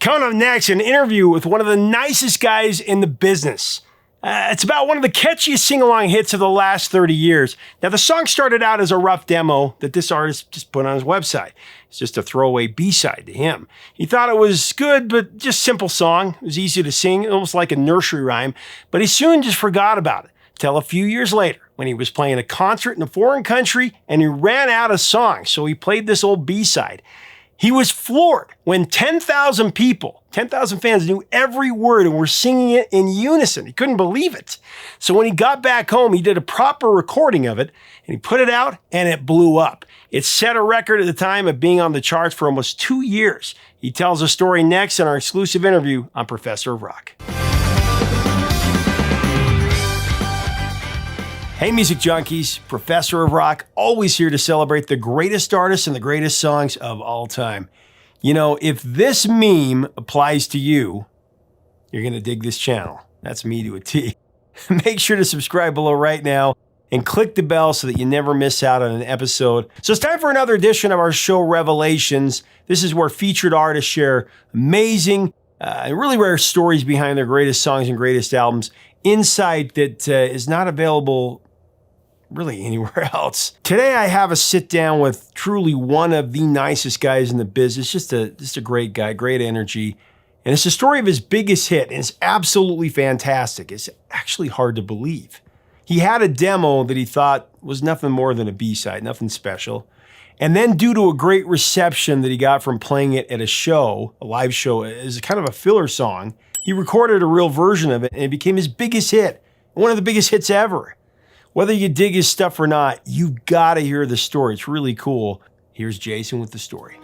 Coming up next, an interview with one of the nicest guys in the business. It's about one of the catchiest sing-along hits of the last 30 years. Now, the song started out as a rough demo that this artist just put on his website. It's just a throwaway B-side to him. He thought it was good, but just simple song. It was easy to sing, almost like a nursery rhyme. But he soon just forgot about it, till a few years later, when he was playing a concert in a foreign country and he ran out of songs, so he played this old B-side. He was floored when 10,000 people, 10,000 fans knew every word and were singing it in unison. He couldn't believe it. So when he got back home, he did a proper recording of it and he put it out and it blew up. It set a record at the time of being on the charts for almost 2 years. He tells a story next in our exclusive interview on Professor of Rock. Hey, music junkies, Professor of Rock, always here to celebrate the greatest artists and the greatest songs of all time. You know, if this meme applies to you, you're going to dig this channel. That's me to a T. Make sure to subscribe below right now and click the bell so that you never miss out on an episode. So it's time for another edition of our show, Revelations. This is where featured artists share amazing and really rare stories behind their greatest songs and greatest albums. Insight that is not available really anywhere else. Today I have a sit down with truly one of the nicest guys in the business. Just a great guy, great energy. And it's the story of his biggest hit, and it's absolutely fantastic. It's actually hard to believe. He had a demo that he thought was nothing more than a B-side, nothing special. And then due to a great reception that he got from playing it at a show, a live show, as kind of a filler song, he recorded a real version of it, and it became his biggest hit, one of the biggest hits ever. Whether you dig his stuff or not, you gotta hear the story. It's really cool. Here's Jason with the story.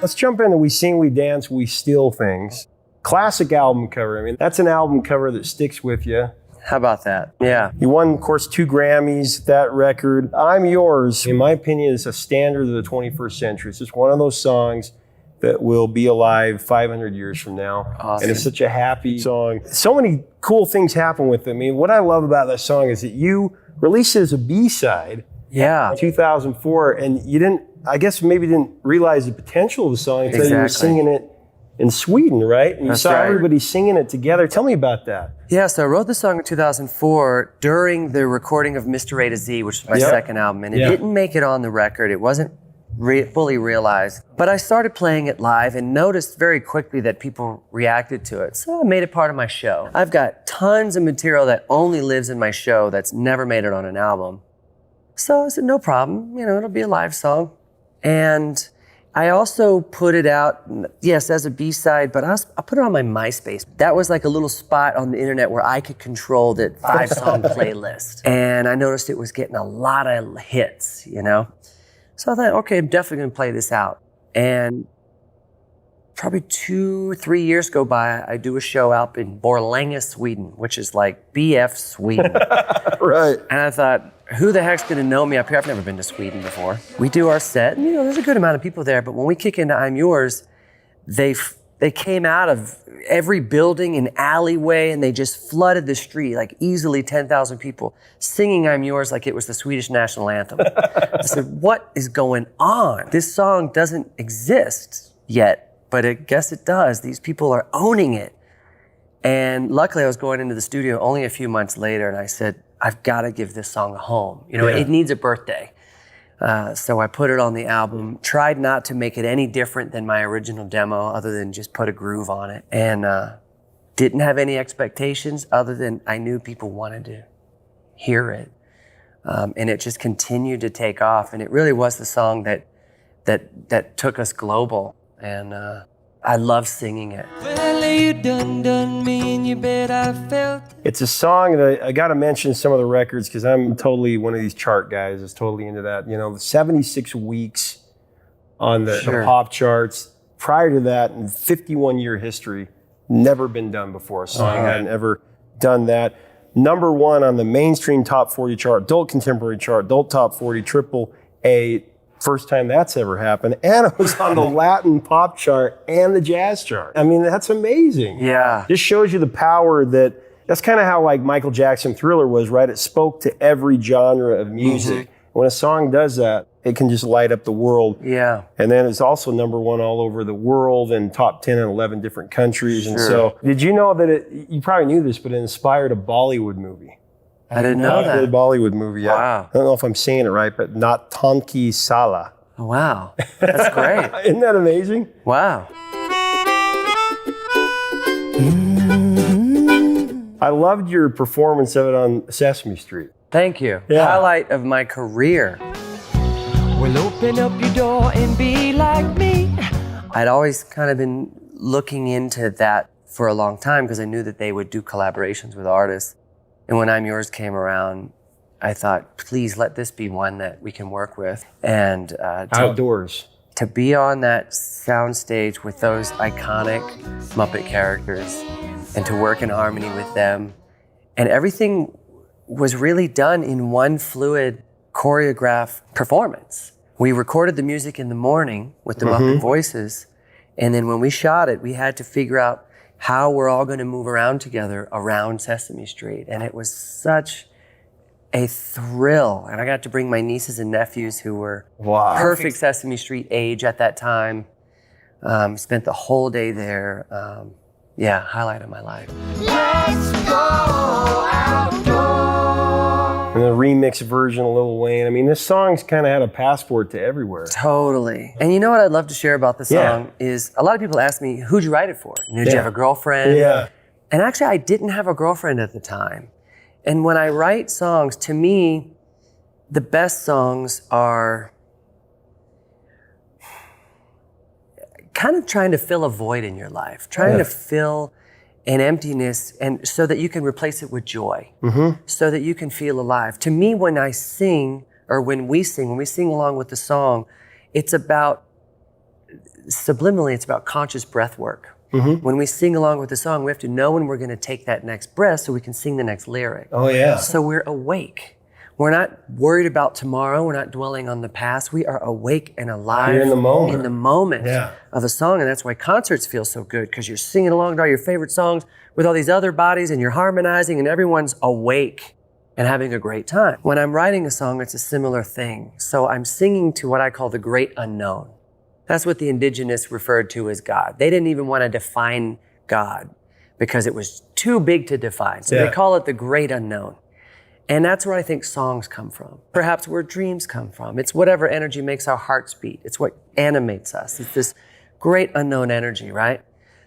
Let's jump into We Sing, We Dance, We Steal Things. Classic album cover. I mean, that's an album cover that sticks with you. How about that? Yeah. You won, of course, 2 Grammys, that record. I'm Yours, in my opinion, is a standard of the 21st century. It's just one of those songs that will be alive 500 years from now. Awesome. And it's such a happy song. So many cool things happen with it. I mean, what I love about that song is that you released it as a B-side in 2004, and you didn't, I guess maybe didn't realize the potential of the song until you were singing it in Sweden, right? And you saw everybody singing it together. Tell me about that. Yeah, so I wrote the song in 2004 during the recording of Mr. A to Z, which was my second album, and it didn't make it on the record. It wasn't fully realized. But I started playing it live and noticed very quickly that people reacted to it. So I made it part of my show. I've got tons of material that only lives in my show that's never made it on an album. So I said, no problem, it'll be a live song. And I also put it out, yes, as a B-side, but I put it on my MySpace. That was like a little spot on the internet where I could control the 5-song playlist. And I noticed it was getting a lot of hits, So I thought, okay, I'm definitely gonna play this out. And probably 2-3 years go by, I do a show out in Borlänge, Sweden, which is like BF Sweden. Right. And I thought, who the heck's gonna know me up here? I've never been to Sweden before. We do our set, and there's a good amount of people there, but when we kick into I'm Yours, they came out of every building and alleyway, and they just flooded the street, like easily 10,000 people, singing I'm Yours like it was the Swedish national anthem. I said, what is going on? This song doesn't exist yet, but I guess it does. These people are owning it. And luckily I was going into the studio only a few months later, and I said, I've got to give this song a home. It needs a birthday. So I put it on the album, tried not to make it any different than my original demo other than just put a groove on it. And didn't have any expectations other than I knew people wanted to hear it. And it just continued to take off. And it really was the song that took us global. And I love singing it. Well, you done me in your bed, I felt it. It's a song that I got to mention some of the records because I'm totally one of these chart guys that's totally into that. 76 weeks on the pop charts. Prior to that, in 51-year history, never been done before. A song hadn't ever done that. Number 1 on the mainstream top 40 chart, adult contemporary chart, adult top 40, triple A. First time that's ever happened. And it was on the Latin pop chart and the jazz chart. I mean, that's amazing. Yeah. This shows you the power that's kind of how like Michael Jackson Thriller was, right? It spoke to every genre of music. When a song does that, it can just light up the world. Yeah. And then it's also number one all over the world and top 10 in 11 different countries. And so, did you know that you probably knew this, but it inspired a Bollywood movie? I didn't know that. A Bollywood movie, yeah. Wow. I don't know if I'm saying it right, but not Tonki Sala. Oh, wow. That's great. Isn't that amazing? Wow. I loved your performance of it on Sesame Street. Thank you. Yeah. Highlight of my career. Well, open up your door and be like me. I'd always kind of been looking into that for a long time because I knew that they would do collaborations with artists. And when I'm Yours came around, I thought, please let this be one that we can work with. And Outdoors. to be on that soundstage with those iconic Muppet characters and to work in harmony with them. And everything was really done in one fluid, choreographed performance. We recorded the music in the morning with the Muppet voices. And then when we shot it, we had to figure out how we're all going to move around together around Sesame Street. And it was such a thrill. And I got to bring my nieces and nephews who were perfect Sesame Street age at that time. Spent the whole day there. Highlight of my life. Let's go outdoors. And the remix version of Lil Wayne. I mean, this song's kind of had a passport to everywhere. Totally. And you know what I'd love to share about the song is a lot of people ask me, who'd you write it for? Did you have a girlfriend? Yeah. And actually, I didn't have a girlfriend at the time. And when I write songs, to me, the best songs are kind of trying to fill a void in your life, trying to fill an emptiness, and so that you can replace it with joy, so that you can feel alive. To me, when I sing, or when we sing along with the song, it's about, subliminally, it's about conscious breath work. When we sing along with the song, we have to know when we're going to take that next breath so we can sing the next lyric. Oh, yeah. So we're awake. We're not worried about tomorrow. We're not dwelling on the past. We are awake and alive. You're in the moment. In the moment of a song. And that's why concerts feel so good, because you're singing along to all your favorite songs with all these other bodies and you're harmonizing and everyone's awake and having a great time. When I'm writing a song, it's a similar thing. So I'm singing to what I call the great unknown. That's what the indigenous referred to as God. They didn't even want to define God because it was too big to define. So they call it the great unknown. And that's where I think songs come from. Perhaps where dreams come from. It's whatever energy makes our hearts beat. It's what animates us. It's this great unknown energy, right?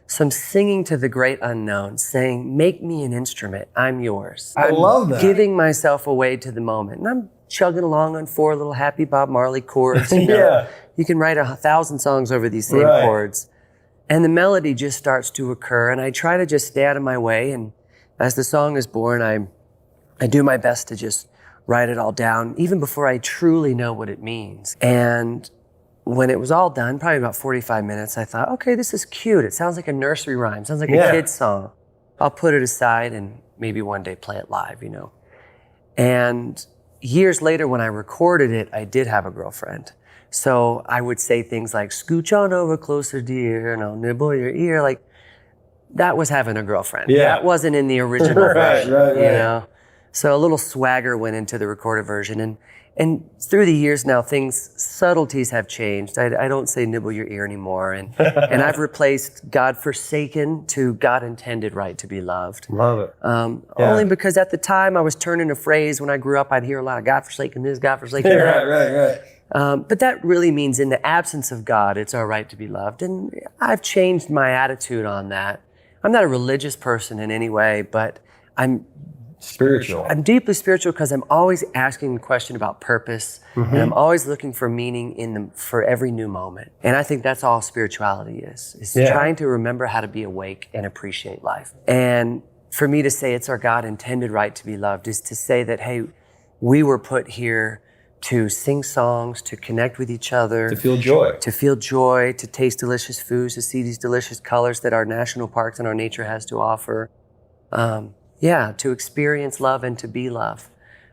So I'm singing to the great unknown, saying, make me an instrument. I'm yours. I love that. Giving myself away to the moment. And I'm chugging along on 4 little happy Bob Marley chords. You know? You can write 1,000 songs over these same chords. And the melody just starts to occur. And I try to just stay out of my way. And as the song is born, I do my best to just write it all down, even before I truly know what it means. And when it was all done, probably about 45 minutes, I thought, okay, this is cute. It sounds like a nursery rhyme. Sounds like a kid's song. I'll put it aside and maybe one day play it live, you know. And years later, when I recorded it, I did have a girlfriend. So I would say things like, scooch on over closer, dear, and I'll nibble your ear. Like, that was having a girlfriend. That wasn't in the original version, you know. So a little swagger went into the recorded version. And through the years now, subtleties have changed. I don't say nibble your ear anymore. And I've replaced God forsaken to God intended right to be loved. Love it. Only because at the time I was turning a phrase. When I grew up, I'd hear a lot of God forsaken this, God forsaken that. Right. But that really means in the absence of God, it's our right to be loved. And I've changed my attitude on that. I'm not a religious person in any way, but I'm spiritual. I'm deeply spiritual because I'm always asking the question about purpose, and I'm always looking for meaning for every new moment. And I think that's all spirituality is trying to remember how to be awake and appreciate life. And for me to say it's our God intended right to be loved is to say that, hey, we were put here to sing songs, to connect with each other, to feel joy, to taste delicious foods, to see these delicious colors that our national parks and our nature has to offer. To experience love and to be love.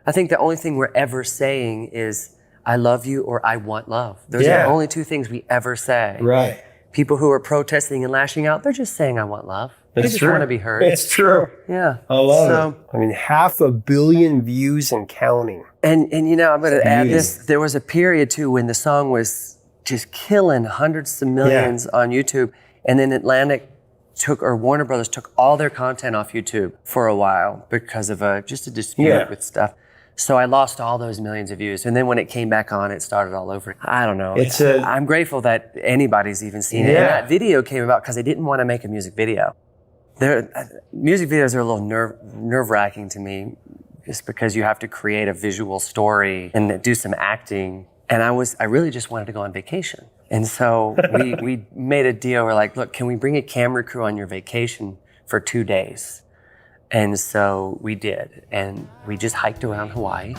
I think the only thing we're ever saying is, I love you or I want love. Those are the only 2 things we ever say. Right. People who are protesting and lashing out, they're just saying, I want love. They just want to be heard. It's true. Yeah. I love it. I mean, 500 million views and counting. And you know, I'm going to add this. There was a period too when the song was just killing hundreds of millions on YouTube, and then Warner Brothers took all their content off YouTube for a while because of just a dispute with stuff. So I lost all those millions of views, and then when it came back on, it started all over. I don't know. I'm grateful that anybody's even seen it. And that video came about because I didn't want to make a music video. Music videos are a little nerve-wracking to me, just because you have to create a visual story and do some acting. And I really just wanted to go on vacation. And so we made a deal. We're like, look, can we bring a camera crew on your vacation for 2 days? And so we did. And we just hiked around Hawaii.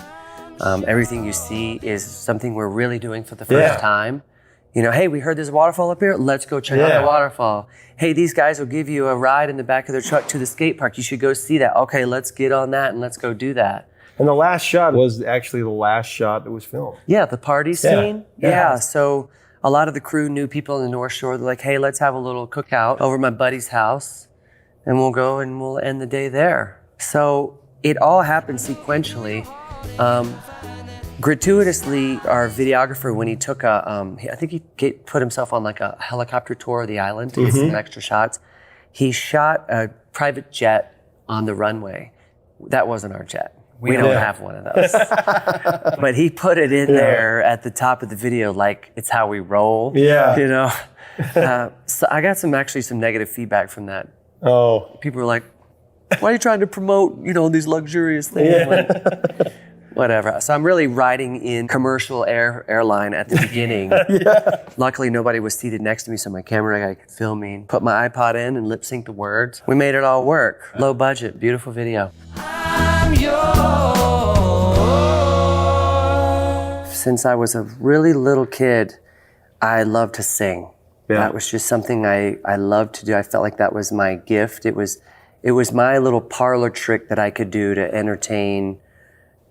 Everything you see is something we're really doing for the first time. You know, hey, we heard there's a waterfall up here. Let's go check out the waterfall. Hey, these guys will give you a ride in the back of their truck to the skate park. You should go see that. Okay, let's get on that and let's go do that. And the last shot was actually the last shot that was filmed. Yeah, the party scene. Yeah. So a lot of the crew knew people in the North Shore. They're like, hey, let's have a little cookout over at my buddy's house, and we'll go and we'll end the day there. So it all happened sequentially. Gratuitously, our videographer, when he took I think he put himself on like a helicopter tour of the island to get some extra shots. He shot a private jet on the runway. That wasn't our jet. We don't have one of those. But he put it in there at the top of the video like it's how we roll. Yeah. You know? So I got some negative feedback from that. Oh. People were like, why are you trying to promote, these luxurious things? Yeah. Whatever. So I'm really riding in commercial airline at the beginning. Luckily, nobody was seated next to me, so my camera guy could film me. Put my iPod in and lip sync the words. We made it all work. Low budget, beautiful video. I'm yours. Since I was a really little kid, I loved to sing. Yeah. That was just something I loved to do. I felt like that was my gift. It was my little parlor trick that I could do to entertain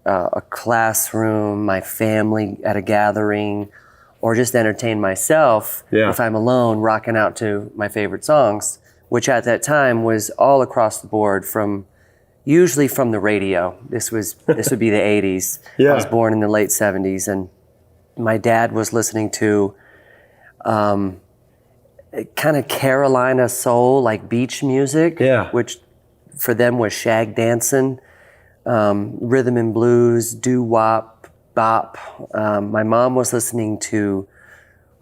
a classroom, my family at a gathering, or just entertain myself if I'm alone rocking out to my favorite songs, which at that time was all across the board, usually from the radio. This would be the 80s. I was born in the late 70s, and my dad was listening to kind of Carolina soul, like beach music, which for them was shag dancing. Rhythm and blues, doo-wop, bop. My mom was listening to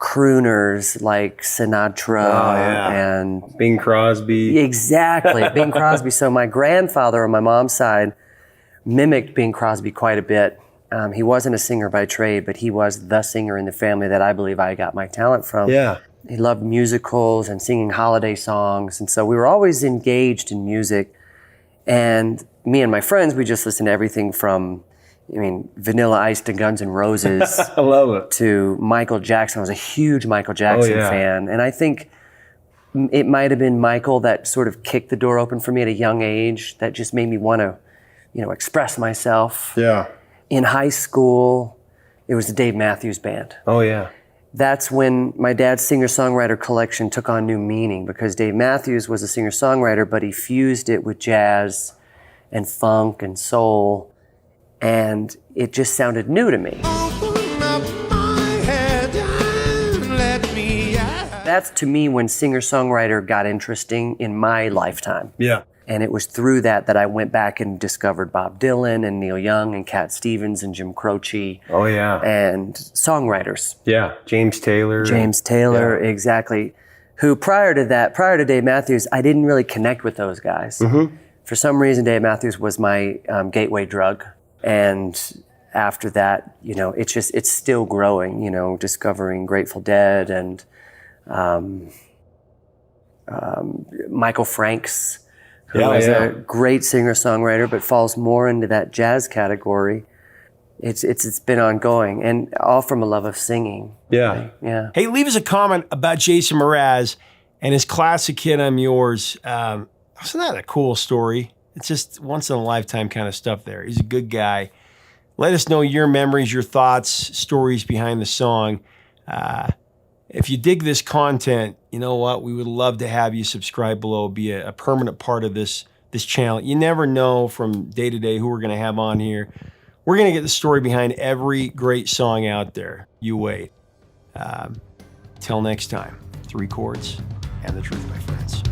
crooners like Sinatra and Bing Crosby. Exactly, Bing Crosby. So my grandfather on my mom's side mimicked Bing Crosby quite a bit. He wasn't a singer by trade, but he was the singer in the family that I believe I got my talent from. Yeah. He loved musicals and singing holiday songs, and so we were always engaged in music. And me and my friends, we just listened to everything from, Vanilla Ice to Guns N' Roses. I love it. To Michael Jackson. I was a huge Michael Jackson fan. And I think it might have been Michael that sort of kicked the door open for me at a young age, that just made me want to, express myself. Yeah. In high school, it was the Dave Matthews Band. Oh, yeah. That's when my dad's singer-songwriter collection took on new meaning, because Dave Matthews was a singer-songwriter, but he fused it with jazz and funk and soul, and it just sounded new to me. That's, to me, when singer-songwriter got interesting in my lifetime. Yeah. And it was through that I went back and discovered Bob Dylan and Neil Young and Cat Stevens and Jim Croce. Oh, yeah. And songwriters. Yeah, James Taylor, exactly. Who prior to Dave Matthews, I didn't really connect with those guys. Mm-hmm. For some reason, Dave Matthews was my gateway drug. And after that, it's still growing, discovering Grateful Dead and Michael Franks, who is a great singer-songwriter, but falls more into that jazz category. It's been ongoing, and all from a love of singing. Yeah. Yeah. Hey, leave us a comment about Jason Mraz and his classic hit, I'm Yours. Isn't that a cool story? It's just once-in-a-lifetime kind of stuff there. He's a good guy. Let us know your memories, your thoughts, stories behind the song. If you dig this content, you know what? We would love to have you subscribe below, be a permanent part of this channel. You never know from day to day who we're going to have on here. We're going to get the story behind every great song out there. You wait. Till next time, 3 chords and the truth, my friends.